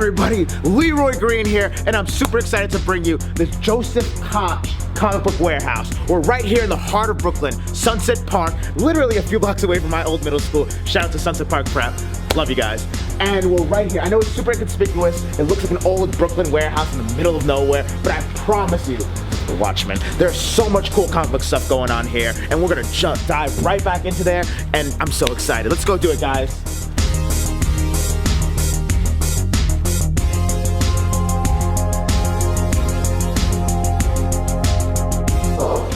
everybody, LeRoy Green here, and I'm super excited to bring you the Joseph Koch comic book warehouse. We're right here in the heart of Brooklyn, Sunset Park, literally a few blocks away from my old middle school. Shout out to Sunset Park Prep. Love you guys. And we're right here. I know it's super inconspicuous. It looks like an old Brooklyn warehouse in the middle of nowhere, but I promise you, Watchmen, there's so much cool comic book stuff going on here, and we're gonna dive right back into there, and I'm so excited. Let's go do it, guys.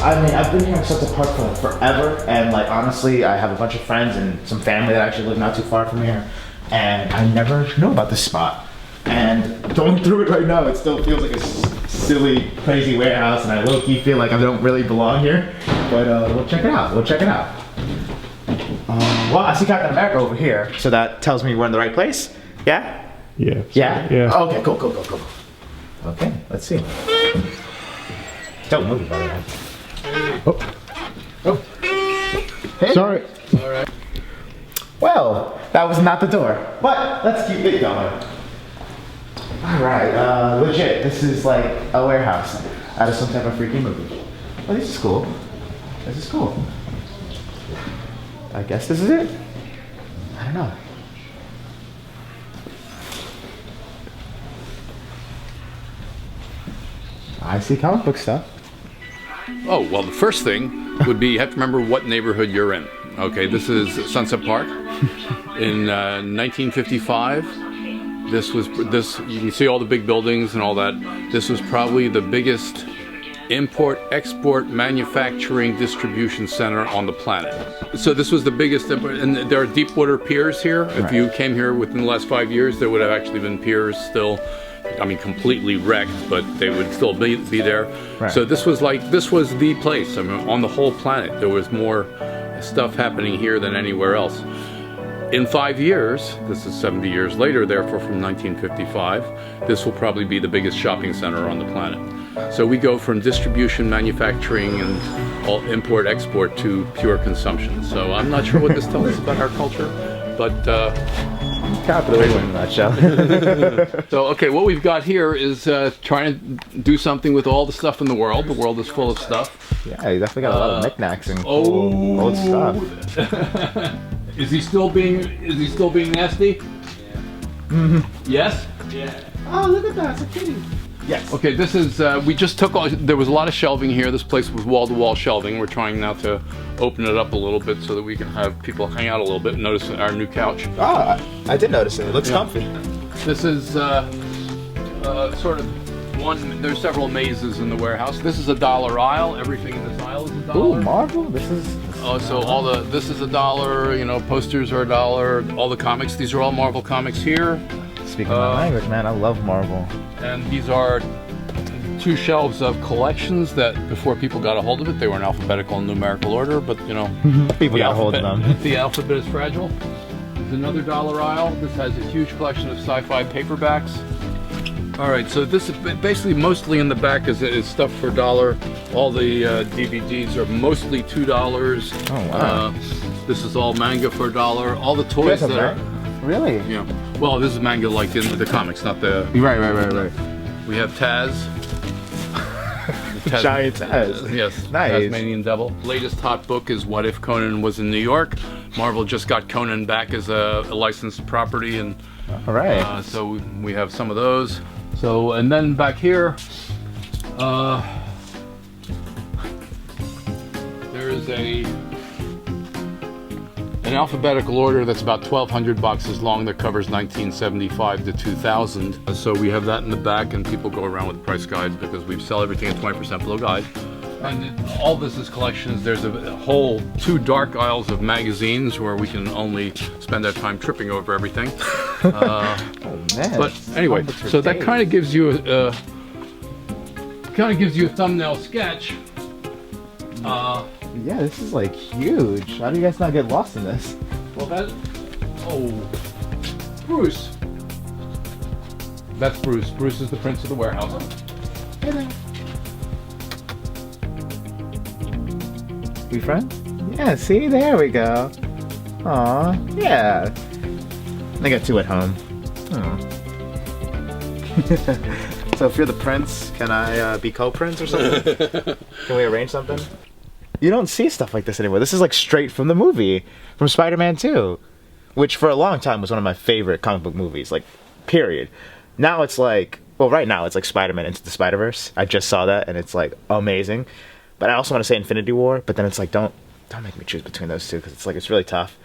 I mean, I've been here in Sunset Park for like forever, and like honestly, I have a bunch of friends and some family that actually live not too far from here, and I never knew about this spot. And going through it right now, it still feels like a silly, crazy warehouse, and I low-key feel like I don't really belong here. But we'll check it out. We'll check it out. Well, I see Captain America over here, so that tells me we're in the right place. Yeah? Yeah. Yeah? Yeah. Okay, cool. Okay, let's see. Don't move it, by the way. Oh. Hey. Sorry. All right. Well, that was not the door, but let's keep it going. All right, legit, this is like a warehouse out of some type of freaky movie. Oh, this is cool. This is cool. I guess this is it. I don't know. I see comic book stuff. Oh, well, the first thing would be you have to remember what neighborhood you're in. Okay, this is Sunset Park. In 1955, you can see all the big buildings and all that. This was probably the biggest import, export, manufacturing, distribution center on the planet. So this was the biggest, and there are deep water piers here. If you came here within the last 5 years, there would have actually been piers still. I mean, completely wrecked, but they would still be there. Right. So this was the place. I mean, on the whole planet, there was more stuff happening here than anywhere else. In 5 years, this is 70 years later, therefore from 1955, this will probably be the biggest shopping center on the planet. So we go from distribution, manufacturing, and all import, export to pure consumption. So I'm not sure what this tells us about our culture, but capitalism in a nutshell. So, okay, what we've got here is trying to do something with all the stuff in the world. The world is full of stuff. Yeah, you definitely got a lot of knickknacks and cool old stuff. Is he still being nasty? Mm-hmm. Yes? Yeah. Oh, look at that, it's a kitty. Yes. Okay, this is, we just took all, there was a lot of shelving here. This place was wall-to-wall shelving. We're trying now to open it up a little bit so that we can have people hang out a little bit. Notice our new couch. Ah, I did notice it. It looks comfy. This is sort of one, there's several mazes in the warehouse. This is a $1 aisle. Everything in this aisle is $1. Ooh, Marvel? This is... Oh, so this is $1, you know, posters are $1, all the comics. These are all Marvel comics here. Speaking my language, man, I love Marvel. And these are 2 shelves of collections that before people got a hold of it, they were in alphabetical and numerical order, but you know, people got a hold of them. The alphabet is fragile. There's another $1 aisle. This has a huge collection of sci-fi paperbacks. All right, so this is basically mostly in the back is stuff for $1. All the DVDs are mostly $2. Oh wow. This is all manga for $1. All the toys that are... Really? Yeah. Well, this is manga like in the comics, not the... Right. We have Taz. Giant Taz. Yes. Nice. Tasmanian Devil. Latest hot book is What If Conan Was in New York. Marvel just got Conan back as a licensed property, and all right. So we have some of those. So, and then back here, there is an alphabetical order that's about 1,200 boxes long that covers 1975 to 2000. So we have that in the back, and people go around with price guides because we sell everything at 20% below guide. And all this is collections. There's a whole 2 dark aisles of magazines where we can only spend our time tripping over everything. Oh man! But anyway, so that kind of gives you a thumbnail sketch. Yeah, this is like huge. How do you guys not get lost in this? Well, Bruce. That's Bruce. Bruce is the prince of the warehouse. Hey there. We friends? Yeah, see, there we go. Aw, yeah. I got 2 at home. Oh. So if you're the prince, can I be co-prince or something? Can we arrange something? You don't see stuff like this anymore. This is like straight from the movie, from Spider-Man 2, which for a long time was one of my favorite comic book movies, like, period. Now it's like, well, right now it's like Spider-Man Into the Spider-Verse. I just saw that and it's like amazing. But I also want to say Infinity War, but then it's like, don't make me choose between those two, because it's like, it's really tough.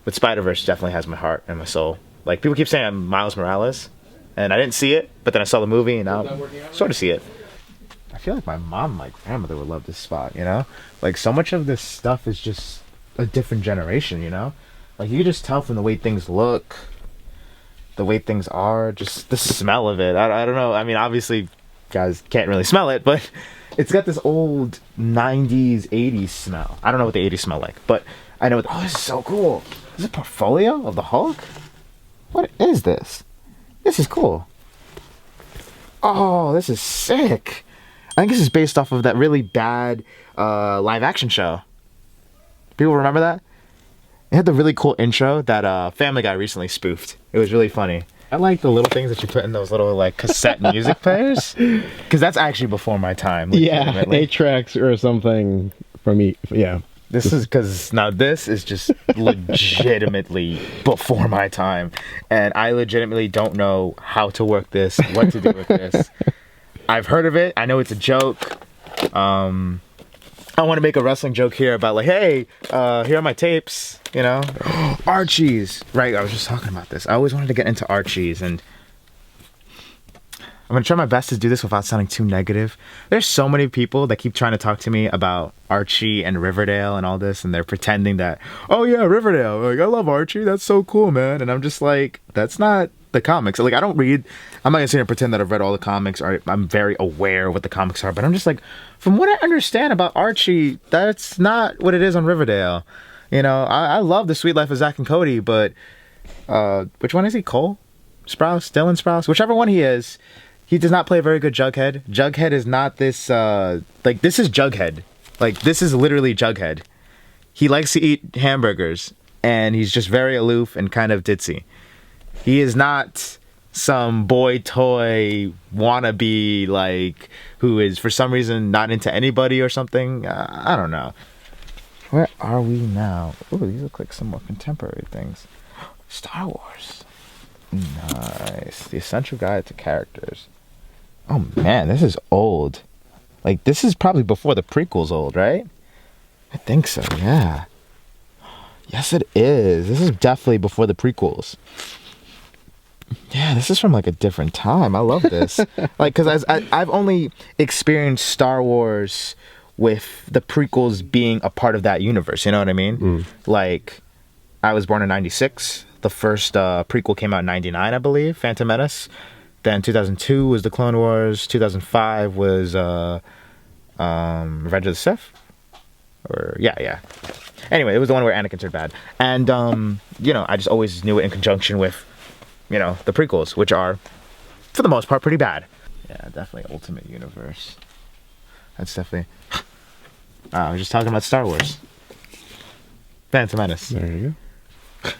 But Spider-Verse definitely has my heart and my soul. Like, people keep saying I'm Miles Morales, and I didn't see it, but then I saw the movie, and now sort of see it. I feel like my mom, my grandmother would love this spot, you know? Like, so much of this stuff is just a different generation, you know? Like, you can just tell from the way things look, the way things are, just the smell of it. I don't know. I mean, obviously, guys can't really smell it, but it's got this old 90s, 80s smell. I don't know what the 80s smell like, but I know oh, this is so cool. This is a portfolio of the Hulk? What is this? This is cool. Oh, this is sick. I think this is based off of that really bad live action show. People remember that? It had the really cool intro that Family Guy recently spoofed. It was really funny. I like the little things that you put in those little like cassette music players, because that's actually before my time. Yeah, 8 tracks or something for me. Yeah. This is because now this is just legitimately before my time, and I legitimately don't know how to work this, what to do with this. I've heard of it. I know it's a joke. I want to make a wrestling joke here about like, hey, here are my tapes, you know? Archies. Right, I was just talking about this. I always wanted to get into Archies, and I'm going to try my best to do this without sounding too negative. There's so many people that keep trying to talk to me about Archie and Riverdale and all this, and they're pretending that, oh yeah, Riverdale, like, I love Archie, that's so cool, man. And I'm just like, that's not the comics. Like, I don't read, I'm not gonna sit here and pretend that I've read all the comics, or I'm very aware of what the comics are, but I'm just like, from what I understand about Archie, that's not what it is on Riverdale. You know, I love The Sweet Life of Zack and Cody, but which one is he? Cole Sprouse? Dylan Sprouse? Whichever one he is, he does not play a very good Jughead. Jughead is not this, like, this is Jughead. Like, this is literally Jughead. He likes to eat hamburgers, and he's just very aloof and kind of ditzy. He is not some boy toy wannabe, like, who is for some reason not into anybody or something. I don't know. Where are we now? Ooh, these look like some more contemporary things. Star Wars. Nice. The Essential Guide to Characters. Oh man, this is old. Like, this is probably before the prequels old, right? I think so, yeah. Yes, it is. This is definitely before the prequels. Yeah, this is from like a different time. I love this. Like, because I've only experienced Star Wars with the prequels being a part of that universe. You know what I mean? Mm. Like, I was born in '96. The first prequel came out in '99, I believe, Phantom Menace. Then 2002 was the Clone Wars. 2005 was Revenge of the Sith. Or yeah. Anyway, it was the one where Anakin turned bad. And you know, I just always knew it in conjunction with, you know, the prequels, which are, for the most part, pretty bad. Yeah, definitely Ultimate Universe. That's definitely... I was just talking about Star Wars. Phantom Menace. There you go.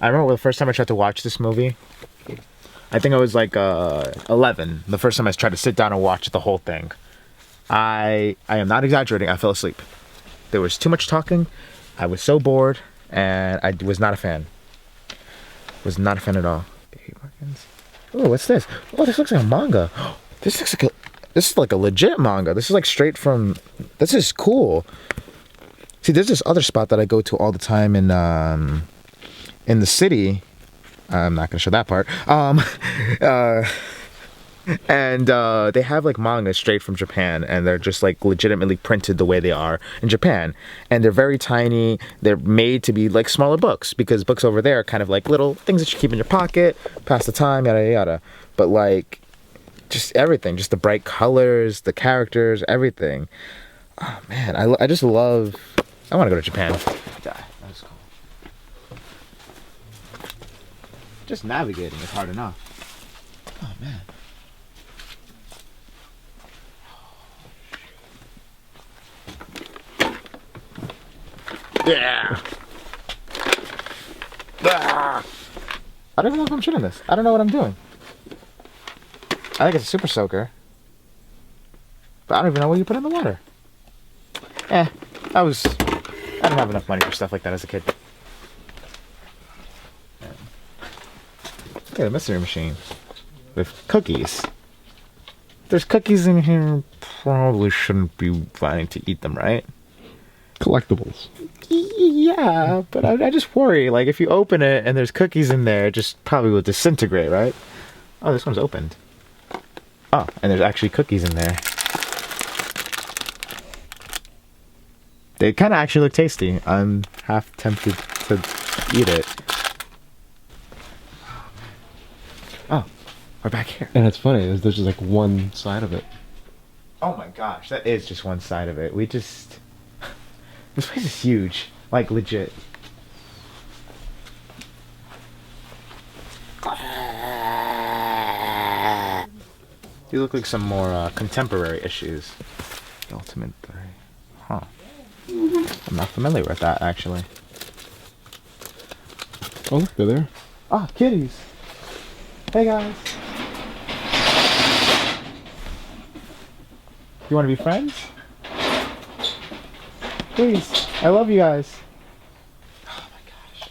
I remember the first time I tried to watch this movie. I think I was like 11. The first time I tried to sit down and watch the whole thing. I am not exaggerating. I fell asleep. There was too much talking. I was so bored. And I was not a fan. Was not a fan at all. Oh, what's this? Oh, this looks like a manga. This is like a legit manga. This is like straight from... This is cool. See, there's this other spot that I go to all the time in the city. I'm not gonna show that part. And they have like manga straight from Japan, and they're just like legitimately printed the way they are in Japan, and they're very tiny. They're made to be like smaller books, because books over there are kind of like little things that you keep in your pocket, pass the time, yada yada. But like, just everything, just the bright colors, the characters, everything. Oh man, I just love... I want to go to Japan. That's cool. Just navigating is hard enough. Oh man. Yeah. Ah. I don't even know if I'm shooting this. I don't know what I'm doing. I think it's a super soaker. But I don't even know what you put in the water. I didn't have enough money for stuff like that as a kid. Look at the mystery machine. With cookies. There's cookies in here. Probably shouldn't be planning to eat them, right? Collectibles. Yeah, but I just worry. Like, if you open it and there's cookies in there, it just probably will disintegrate, right? Oh, this one's opened. Oh, and there's actually cookies in there. They kind of actually look tasty. I'm half tempted to eat it. Oh, we're back here. And it's funny, there's just like one side of it. Oh my gosh, that is just one side of it. This place is huge. Like, legit. These look like some more contemporary issues. The Ultimate 3. Huh. I'm not familiar with that, actually. Oh, look, they're there. Ah, kitties. Hey, guys. You want to be friends? Please. I love you guys. Oh my gosh.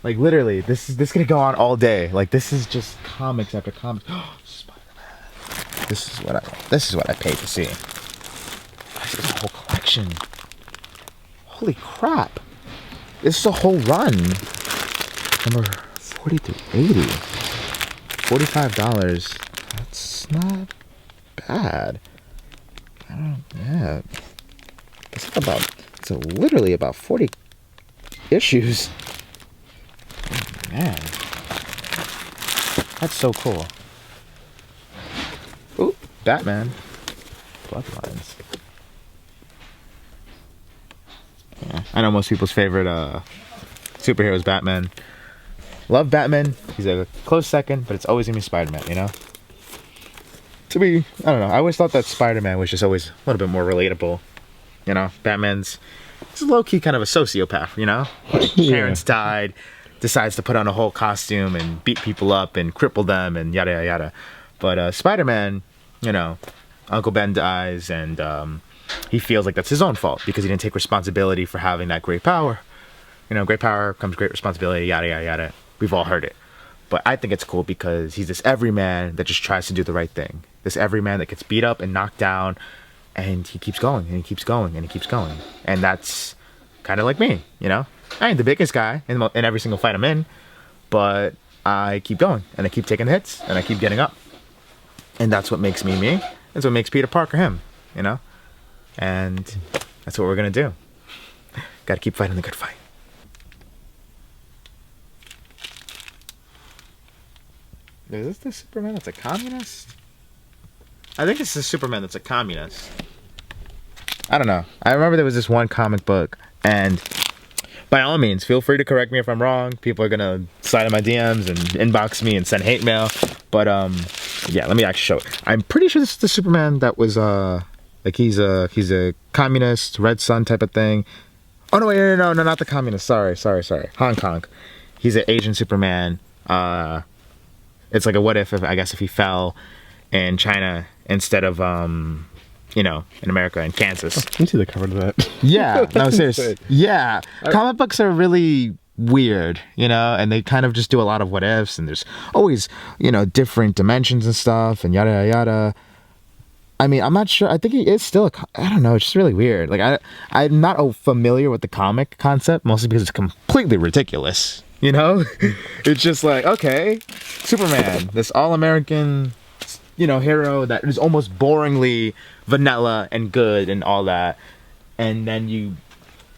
Like, literally, this is gonna go on all day. Like, this is just comics after comics. Spider-Man. This is what I paid to see. This is a whole collection. Holy crap. This is a whole run. Number 40 to 80. $45. That's not bad. Yeah. It's literally about 40 issues. Oh, man. That's so cool. Ooh, Batman. Bloodlines. Yeah, I know most people's favorite superhero is Batman. Love Batman. He's a close second, but it's always gonna be Spider-Man, you know? To me, I don't know. I always thought that Spider-Man was just always a little bit more relatable. You know, Batman's low-key kind of a sociopath, you know? Like, parents died, decides to put on a whole costume and beat people up and cripple them and yada, yada, yada. But Spider-Man, you know, Uncle Ben dies and he feels like that's his own fault because he didn't take responsibility for having that great power. You know, great power comes great responsibility, yada, yada, yada. We've all heard it. But I think it's cool because he's this everyman that just tries to do the right thing. This everyman that gets beat up and knocked down, and he keeps going, and he keeps going, and he keeps going. And that's kind of like me, you know? I ain't the biggest guy in every single fight I'm in, but I keep going, and I keep taking hits, and I keep getting up. And that's what makes me me. That's what makes Peter Parker him, you know? And that's what we're gonna do. Gotta keep fighting the good fight. Is this the Superman that's a communist? I think it's the Superman that's a communist. I don't know. I remember there was this one comic book, and by all means, feel free to correct me if I'm wrong. People are gonna slide in my DMs and inbox me and send hate mail. But yeah, let me actually show it. I'm pretty sure this is the Superman that was like he's a communist, Red Sun type of thing. Oh no, wait, no, not the communist. Sorry. Hong Kong. He's an Asian Superman. It's like a what if I guess if he fell in China instead of you know, in America, in Kansas. Let me see the cover to that. Yeah, no, seriously. Yeah, comic books are really weird, you know, and they kind of just do a lot of what ifs, and there's always, you know, different dimensions and stuff, and yada yada yada. I mean, I'm not sure. I think he is still I don't know. It's just really weird. Like I'm not familiar with the comic concept, mostly because it's completely ridiculous. You know, it's just like, okay, Superman, this all-American, you know, hero that is almost boringly vanilla and good and all that, and then you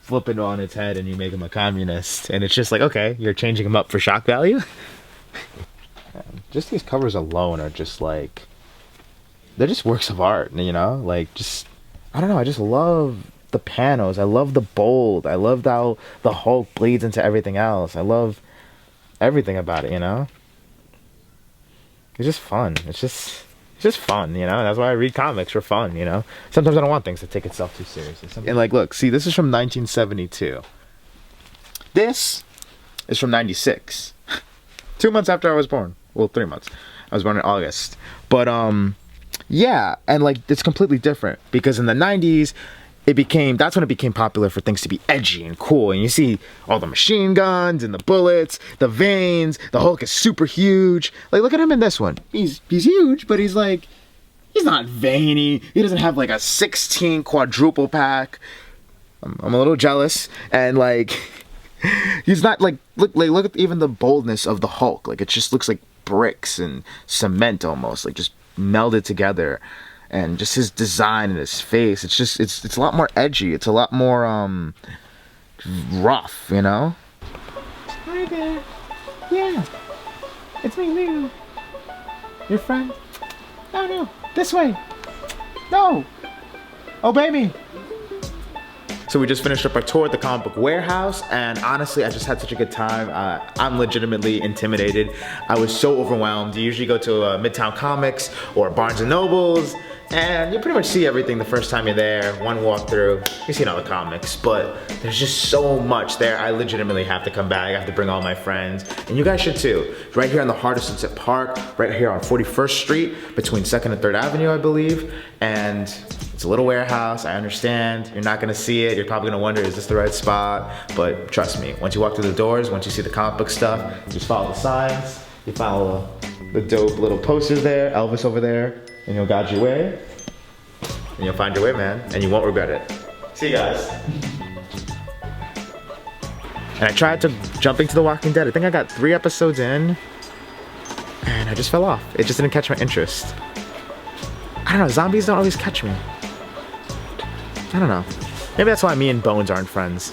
flip it on its head and you make him a communist, and it's just like, okay, you're changing him up for shock value. Just these covers alone are just like, they're just works of art, you know, like just, I don't know, I just love the panels. I love the bold. I love how the Hulk bleeds into everything else. I love everything about it, you know? It's just fun. It's just fun, you know? That's why I read comics for fun, you know? Sometimes I don't want things to take itself too seriously. And like, look, see, this is from 1972. This is from 96. 2 months after I was born. Well, 3 months. I was born in August. But yeah, and like it's completely different because in the 90s that's when it became popular for things to be edgy and cool. And you see all the machine guns and the bullets, the veins, the Hulk is super huge. Like look at him in this one. He's huge, but he's not veiny. He doesn't have like a 16 quadruple pack. I'm a little jealous. And like he's not like look at even the boldness of the Hulk. Like it just looks like bricks and cement almost, like just melded together. And just his design and his face, it's a lot more edgy. It's a lot more rough, you know? Hi there. Yeah. It's me, Lou. Your friend? No. This way. No. Obey me. So we just finished up our tour at the comic book warehouse, and honestly, I just had such a good time. I'm legitimately intimidated. I was so overwhelmed. You usually go to Midtown Comics or Barnes & Noble's, and you pretty much see everything the first time you're there. One walkthrough, you've seen all the comics, but there's just so much there. I legitimately have to come back. I have to bring all my friends, and you guys should too. Right here in the heart of Sunset Park, right here on 41st Street, between 2nd and 3rd Avenue, I believe, and it's a little warehouse. I understand. You're not gonna see it. You're probably gonna wonder, is this the right spot? But trust me, once you walk through the doors, once you see the comic book stuff, just follow the signs, you follow the dope little posters there, Elvis over there, and you'll guide your way, and you'll find your way, man, and you won't regret it. See you guys. And I tried to jump into The Walking Dead. I think I got 3 episodes in, and I just fell off. It just didn't catch my interest. I don't know, zombies don't always catch me. I don't know. Maybe that's why me and Bones aren't friends.